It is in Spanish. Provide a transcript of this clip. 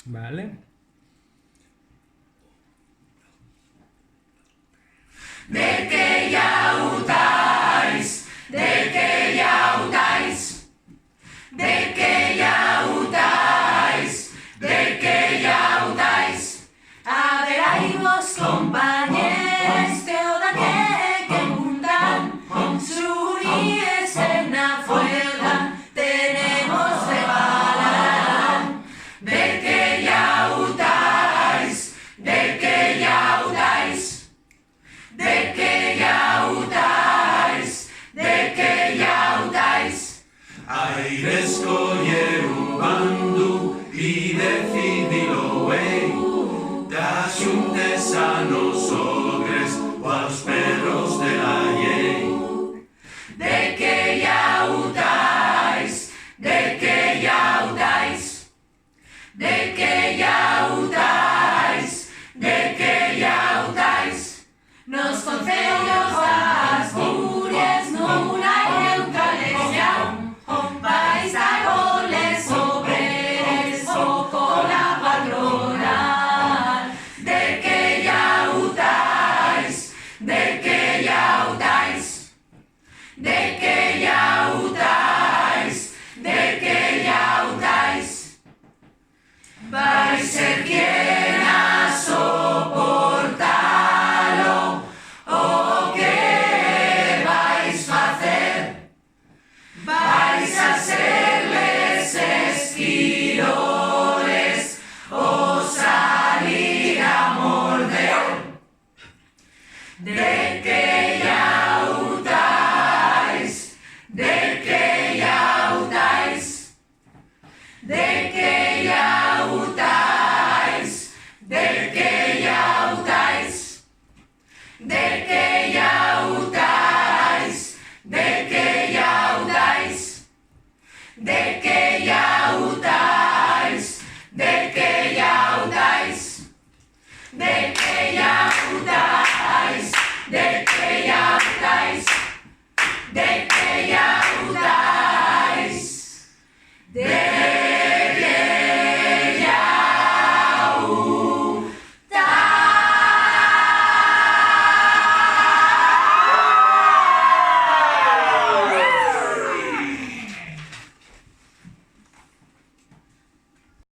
¿Vale? De que yautais, de que yautais, de que yautais, de que yautais. A ver ahí vos compañeros, teoda que mundan, suri escena fuera, tenemos de balar. De que yautais, de que yautais, de que yautais, de que yautais. Aires coller un bandu y decidilo, t'ajuntes a nosotros o a los perros de la llei. De que yautais, de que yautais, de que yautais, de que yautais. Nos concellos das Asturias no una eucalipsia, vais a goles obreres o con la patronal. De que yautais, de que yautais, de que yautais, de que yautais. Vais ser quien a soportarlo, o que vais facer. Vais a serles esquirores o salir a morder. De que yautais, de que yautais, de que yautais, de que yautais, de que yautais, de que yautais, de que yautais, de que yautais, de que yautais, de que yautais, de que yautais.